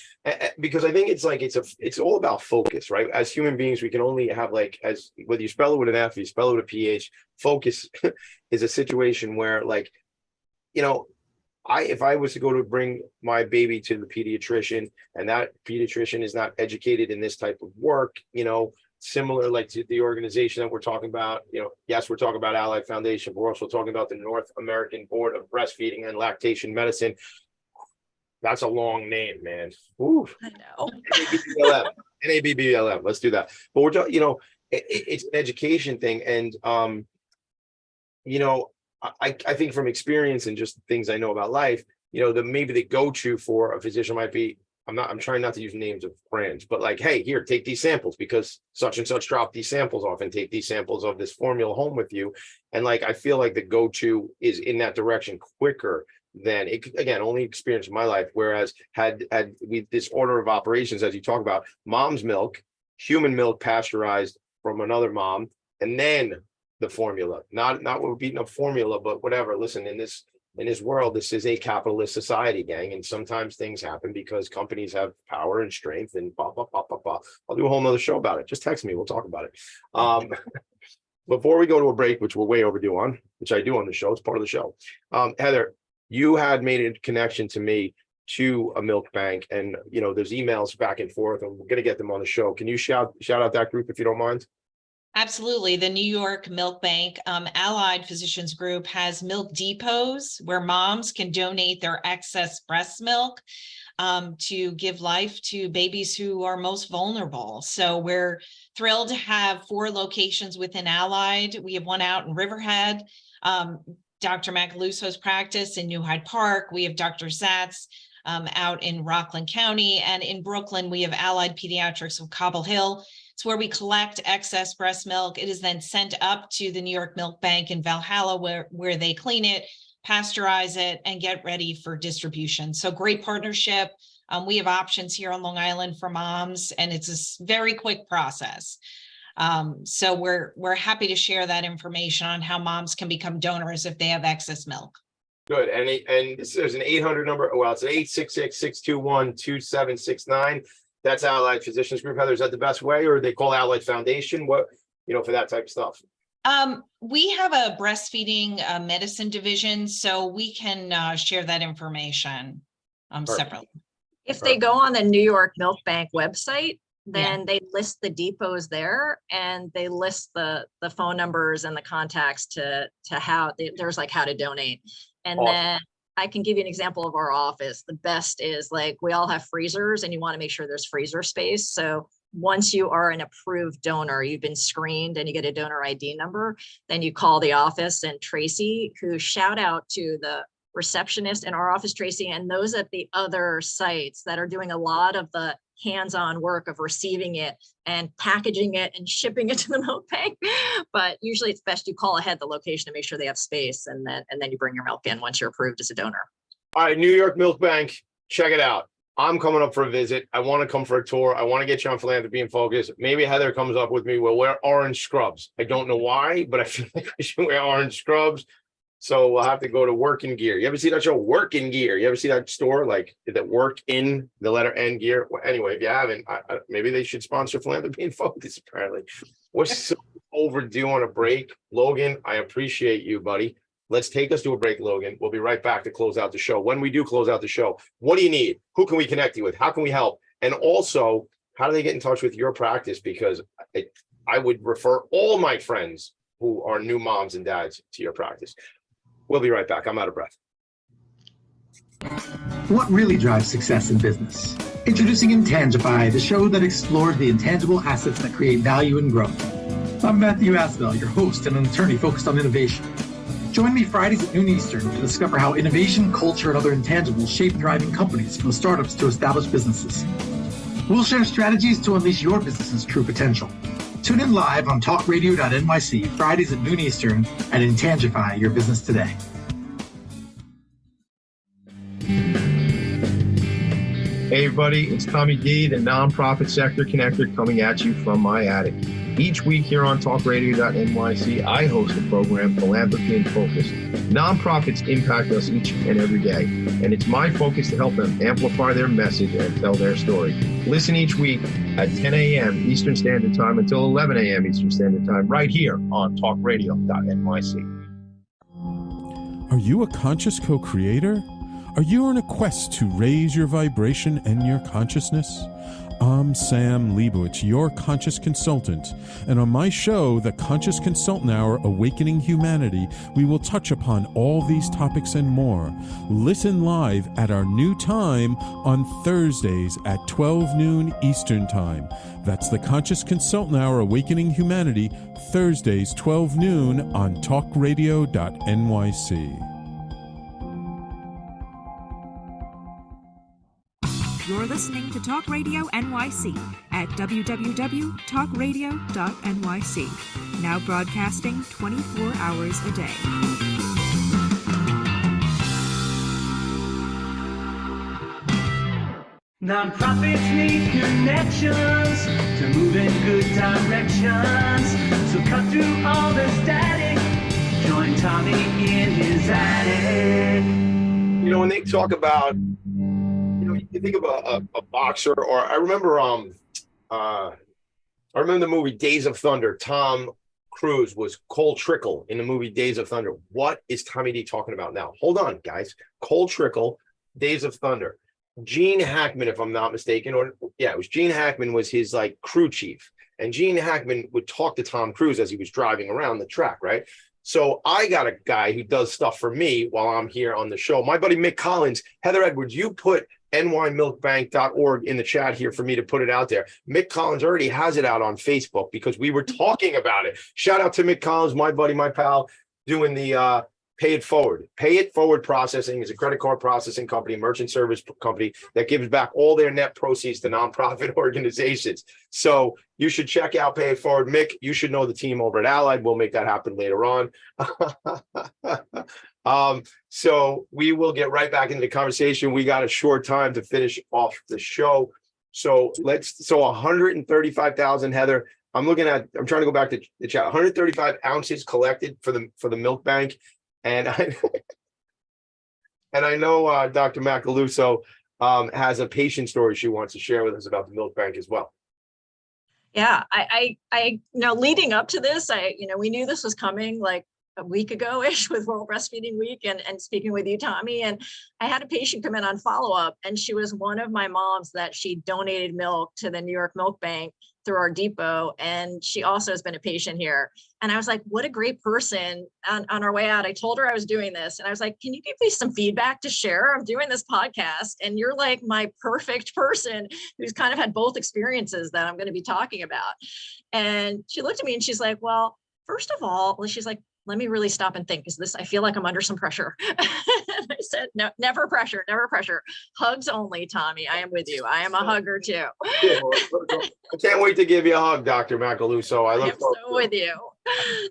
because I think it's all about focus, right? As human beings, we can only have as whether you spell it with an F, you spell it with a PH, focus is a situation where if I was to go to bring my baby to the pediatrician and that pediatrician is not educated in this type of work, similar to the organization that we're talking about, yes, we're talking about Allied Foundation, but we're also talking about the North American Board of Breastfeeding and Lactation Medicine. That's a long name, man. Ooh. I know. NABBLM. Let's do that. But we're talking, it's an education thing. And, I think from experience and just things I know about life, maybe the go-to for a physician might be, I'm trying not to use names of brands, but hey, here, take these samples because such and such drop these samples off and take these samples of this formula home with you. And I feel like the go-to is in that direction quicker then. It again, only experience in my life. Whereas had we this order of operations, as you talk about, mom's milk, human milk pasteurized from another mom, and then the formula. Not we're beating up formula, but whatever. Listen, in this world, this is a capitalist society, gang, and sometimes things happen because companies have power and strength and blah blah blah blah blah. I'll do a whole nother show about it. Just text me, we'll talk about it. Before we go to a break, which we're way overdue on, which I do on the show, it's part of the show. Heather, you had made a connection to me to a milk bank, and there's emails back and forth, and we're going to get them on the show. Can you shout out that group if you don't mind? Absolutely. The New York Milk Bank, Allied Physicians Group, has milk depots where moms can donate their excess breast milk to give life to babies who are most vulnerable. So we're thrilled to have 4 locations within Allied. We have one out in Riverhead, Dr. Macaluso's practice in New Hyde Park. We have Dr. Zatz out in Rockland County, and in Brooklyn, we have Allied Pediatrics of Cobble Hill. It's where we collect excess breast milk. It is then sent up to the New York Milk Bank in Valhalla, where they clean it, pasteurize it, and get ready for distribution. So great partnership. We have options here on Long Island for moms, and it's a very quick process. So we're happy to share that information on how moms can become donors if they have excess milk. Good. And there's an 800 number. Well, it's 866-621-2769. That's Allied Physicians Group. Heather, is that the best way, or they call Allied Foundation? What, for that type of stuff? We have a breastfeeding medicine division, so we can share that information separately. If they go on the New York Milk Bank website, then they list the depots there, and they list the phone numbers and the contacts to how there's like how to donate. And awesome. Then I can give you an example of our office. The best is we all have freezers, and you want to make sure there's freezer space. So once you are an approved donor, you've been screened and you get a donor ID number, then you call the office, and Tracy, who shout out to the receptionist in our office, Tracy, and those at the other sites that are doing a lot of the hands-on work of receiving it and packaging it and shipping it to the milk bank. But usually it's best you call ahead the location to make sure they have space, and then you bring your milk in once you're approved as a donor. All right, New York Milk Bank, check it out. I'm coming up for a visit. I want to come for a tour. I want to get you on Philanthropy and Focus. Maybe Heather comes up with me. We'll wear orange scrubs. I don't know why, but I feel like I should wear orange scrubs. So we'll have to go to Working Gear. You ever see that show, Working Gear? You ever see that store, like that work in the letter N gear? Well, anyway, if you haven't, maybe they should sponsor Philanthropy and Focus, apparently. We're so overdue on a break. Logan, I appreciate you, buddy. Let's take us to a break, Logan. We'll be right back to close out the show. When we do close out the show, what do you need? Who can we connect you with? How can we help? And also, how do they get in touch with your practice? Because I would refer all my friends who are new moms and dads to your practice. We'll be right back. I'm out of breath. What really drives success in business? Introducing Intangify, the show that explores the intangible assets that create value and growth. I'm Matthew Asbell, your host and an attorney focused on innovation. Join me Fridays at noon Eastern to discover how innovation, culture, and other intangibles shape thriving companies, from startups to established businesses. We'll share strategies to unleash your business's true potential. Tune in live on talkradio.nyc Fridays at noon Eastern and Intangify your business today. Hey everybody, it's Tommy D, the nonprofit sector connector, coming at you from my attic. Each week here on talkradio.nyc, I host a program, Philanthropy and Focus. Nonprofits impact us each and every day, and it's my focus to help them amplify their message and tell their story. Listen each week at 10 a.m. Eastern Standard Time until 11 a.m. Eastern Standard Time, right here on talkradio.nyc. Are you a conscious co-creator? Are you on a quest to raise your vibration and your consciousness? I'm Sam Leibowitz, your conscious consultant, and on my show, The Conscious Consultant Hour, Awakening Humanity, we will touch upon all these topics and more. Listen live at our new time on Thursdays at 12 noon Eastern Time. That's The Conscious Consultant Hour, Awakening Humanity, Thursdays 12 noon on talkradio.nyc. You're listening to Talk Radio NYC at www.talkradio.nyc. Now broadcasting 24 hours a day. Nonprofits need connections to move in good directions. So cut through all the static. Join Tommy in his attic. You know, when they talk about, you think of a boxer, or I remember the movie Days of Thunder. Tom Cruise was Cole Trickle in the movie Days of Thunder. What is Tommy D talking about now? Hold on, guys. Cole Trickle, Days of Thunder. Gene Hackman, if I'm not mistaken, it was Gene Hackman was his like crew chief. And Gene Hackman would talk to Tom Cruise as he was driving around the track, right? So I got a guy who does stuff for me while I'm here on the show. My buddy Mick Collins, Heather Edwards, you put nymilkbank.org in the chat here for me to put it out there. Mick Collins already has it out on Facebook because we were talking about it. Shout out to Mick Collins, my buddy, my pal, doing the Pay It Forward. Pay It Forward Processing is a credit card processing company, merchant service company that gives back all their net proceeds to nonprofit organizations. So you should check out Pay It Forward. Mick, you should know the team over at Allied. We'll make that happen later on. So we will get right back into the conversation. We got a short time to finish off the show. So 135,000, Heather. I'm trying to go back to the chat. 135 ounces collected for the milk bank. And I know Dr. Macaluso has a patient story she wants to share with us about the milk bank as well. Yeah, I leading up to this, we knew this was coming like a week ago-ish with World Breastfeeding Week and speaking with you, Tommy. And I had a patient come in on follow-up, and she was one of my moms that she donated milk to the New York Milk Bank through our depot. And she also has been a patient here. And I was like, what a great person. On our way out, I told her I was doing this. And I was like, can you give me some feedback to share? I'm doing this podcast. And you're like my perfect person who's kind of had both experiences that I'm going to be talking about. And she looked at me and she's like, well, first of all, she's like, let me really stop and think, because I feel like I'm under some pressure. And I said, no, never pressure, never pressure. Hugs only, Tommy. I am with you. I am a hugger too. I can't wait to give you a hug, Dr. Macaluso. I look forward so with you.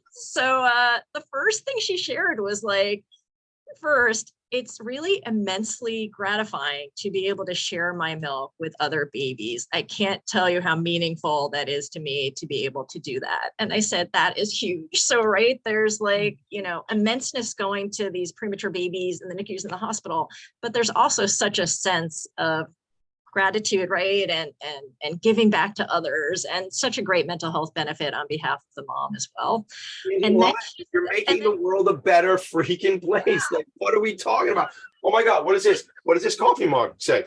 So the first thing she shared was like, first, it's really immensely gratifying to be able to share my milk with other babies. I can't tell you how meaningful that is to me to be able to do that. And I said, that is huge. So, right, there's like, immenseness going to these premature babies in the NICUs in the hospital, but there's also such a sense of gratitude, right? And giving back to others, and such a great mental health benefit on behalf of the mom as well. And then you're making the world a better freaking place. Like, what are we talking about? Oh my God, what is this? What does this coffee mug say?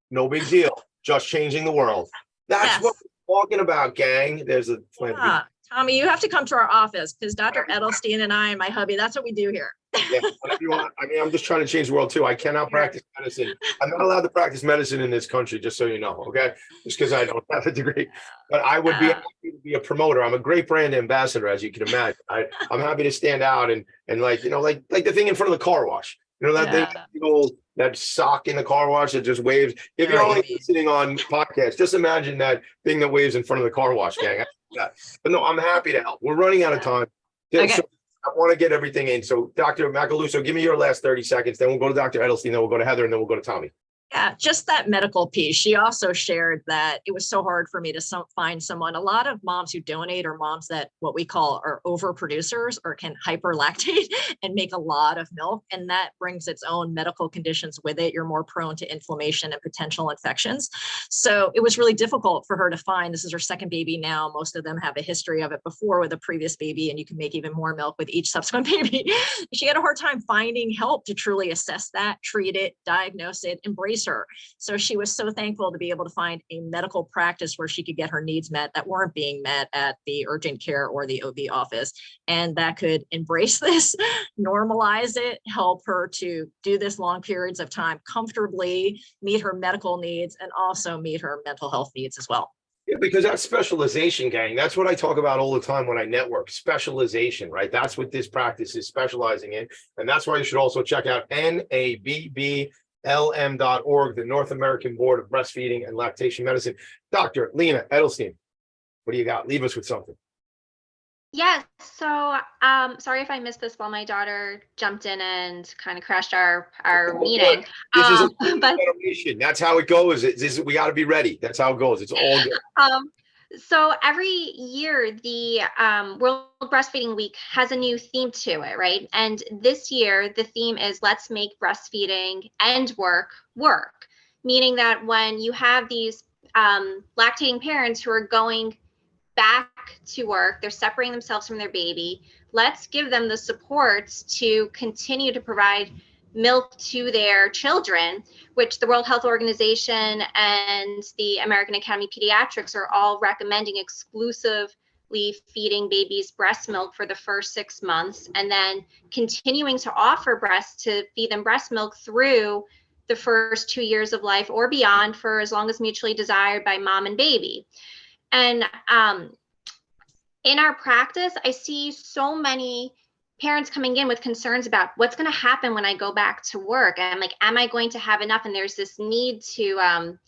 No big deal. Just changing the world. That's what we're talking about, gang. There's a Tommy, you have to come to our office, because Dr. Edelstein and I and my hubby, that's what we do here. Yeah, whatever you want. I mean, I'm just trying to change the world too. I cannot practice medicine. I'm not allowed to practice medicine in this country, just so you know, okay? Just because I don't have a degree. But I would be happy to be a promoter. I'm a great brand ambassador, as you can imagine. I'm happy to stand out and like the thing in front of the car wash. Thing, that sock in the car wash that just waves. If you're only listening on podcast, just imagine that thing that waves in front of the car wash, gang. But no, I'm happy to help. We're running out of time. Okay. So I want to get everything in. So Dr. Macaluso, give me your last 30 seconds. Then we'll go to Dr. Edelstein, then we'll go to Heather, and then we'll go to Tommy. Yeah, just that medical piece. She also shared that it was so hard for me to find someone. A lot of moms who donate are moms that what we call are overproducers or can hyperlactate and make a lot of milk. And that brings its own medical conditions with it. You're more prone to inflammation and potential infections. So it was really difficult for her to find. This is her second baby now. Most of them have a history of it before with a previous baby, and you can make even more milk with each subsequent baby. She had a hard time finding help to truly assess that, treat it, diagnose it, embrace her. So she was so thankful to be able to find a medical practice where she could get her needs met that weren't being met at the urgent care or the OB office, and that could embrace this, normalize it, help her to do this long periods of time comfortably, meet her medical needs, and also meet her mental health needs as well. Yeah, because that's specialization, gang. That's what I talk about all the time when I network. Specialization, right? That's what this practice is specializing in. And that's why you should also check out NABBLM.org, the North American Board of Breastfeeding and Lactation Medicine. Dr. Lena Edelstein, what do you got? Leave us with something. Yes. So, sorry if I missed this while my daughter jumped in and kind of crashed our meeting. This is a But generation. That's how it goes. We got to be ready. That's how it goes. It's all good. So every year, the World Breastfeeding Week has a new theme to it, right? And this year, the theme is "Let's make breastfeeding and work work," meaning that when you have these lactating parents who are going back to work, they're separating themselves from their baby. Let's give them the supports to continue to provide milk to their children, which the World Health Organization and the American Academy of Pediatrics are all recommending exclusively feeding babies breast milk for the first 6 months, and then continuing to offer to feed them breast milk through the first 2 years of life or beyond for as long as mutually desired by mom and baby. And in our practice, I see so many parents coming in with concerns about what's going to happen when I go back to work. And I'm like, am I going to have enough? And there's this need to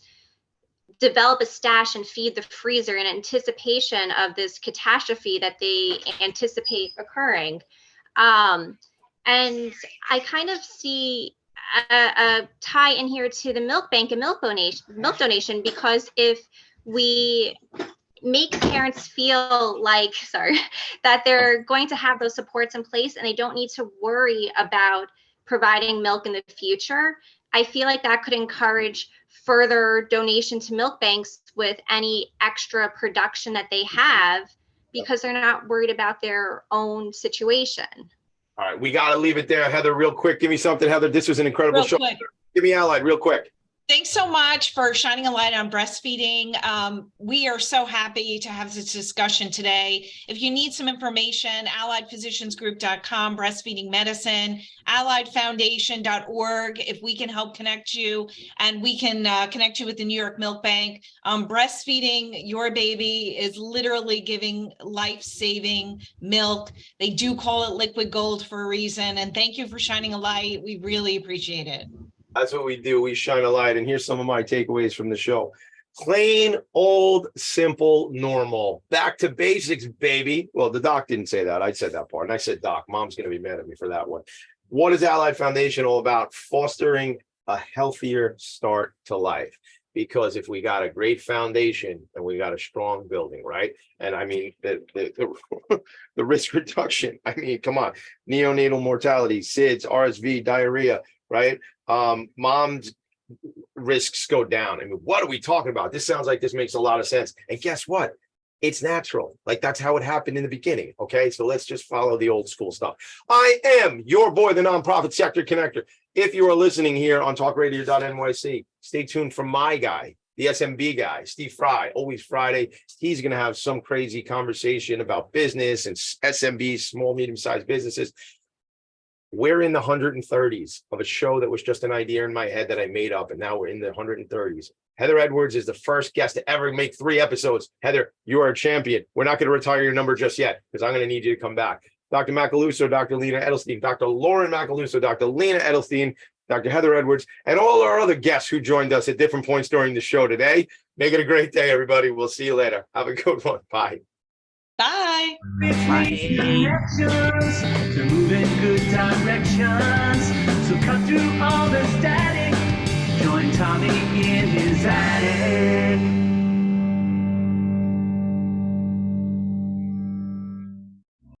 develop a stash and feed the freezer in anticipation of this catastrophe that they anticipate occurring. And I kind of see a tie in here to the milk bank and milk donation, because if we make parents feel like, that they're going to have those supports in place and they don't need to worry about providing milk in the future, I feel like that could encourage further donation to milk banks with any extra production that they have, because they're not worried about their own situation. All right, we got to leave it there. Heather, real quick, give me something. Heather, this was an incredible show. Give me Allied real quick. Thanks so much for shining a light on breastfeeding. We are so happy to have this discussion today. If you need some information, alliedphysiciansgroup.com, breastfeeding medicine, alliedfoundation.org, if we can help connect you, and we can connect you with the New York Milk Bank. Breastfeeding your baby is literally giving life-saving milk. They do call it liquid gold for a reason. And thank you for shining a light. We really appreciate it. That's what we do. We shine a light. And here's some of my takeaways from the show. Plain, old, simple, normal. Back to basics, baby. Well, the doc didn't say that. I said that part. And I said, doc, mom's going to be mad at me for that one. What is Allied Foundation all about? Fostering a healthier start to life. Because if we got a great foundation and we got a strong building, right? And I mean, the risk reduction. I mean, come on. Neonatal mortality, SIDS, RSV, diarrhea, right? Mom's risks go down. I mean, what are we talking about? This sounds like this makes a lot of sense. And guess what? It's natural. Like, that's how it happened in the beginning. Okay. So let's just follow the old school stuff. I am your boy, the nonprofit sector connector. If you are listening here on talkradio.nyc, stay tuned for my guy, the SMB guy, Steve Fry, always Friday. He's going to have some crazy conversation about business and SMBs, small, medium-sized businesses. We're in the 130s of a show that was just an idea in my head that I made up, and now we're in the 130s. Heather Edwards is the first guest to ever make 3 episodes. Heather, you are a champion. We're not going to retire your number just yet, because I'm going to need you to come back. Dr. Macaluso, Dr. Lena Edelstein, Dr. Lauren Macaluso, Dr. Lena Edelstein, Dr. Heather Edwards, and all our other guests who joined us at different points during the show today. Make it a great day, everybody. We'll see you later. Have a good one. Bye. Bye. Connections to move in good directions. So cut through all the static. Join Tommy in his attic.